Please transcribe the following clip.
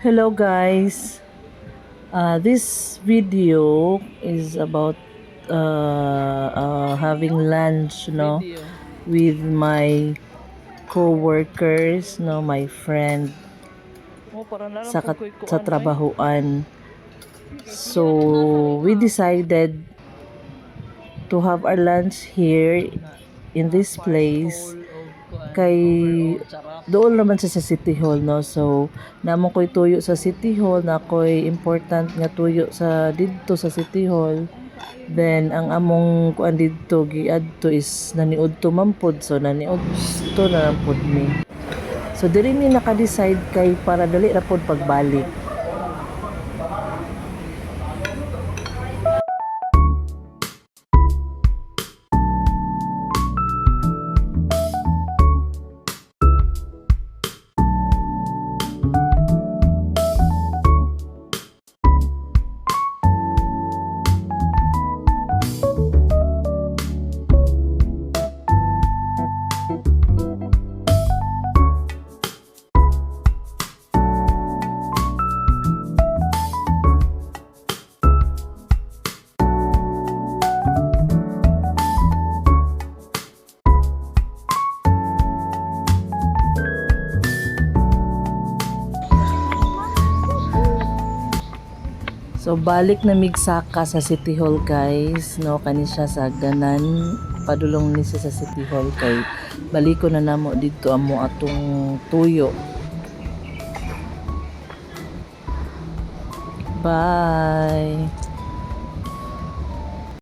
Hello guys, this video is about having lunch with my co-workers, my friend sa trabahoan. So we decided to have our lunch here in this place kay doon naman siya sa City Hall, so namo ko'y tuyo sa City Hall, na ko'y important nga tuyo sa didto sa City Hall. Then ang among kuan didto giadto is naniud to mampod, so naniud to na lang pod mi. So diri mi naka-decide kay para dali ra pod pagbalik. So balik na migsaka sa City Hall guys, kani siya sa ganan, padulong ni siya sa City Hall kay baliko na namo dito amo atong tuyo. Bye.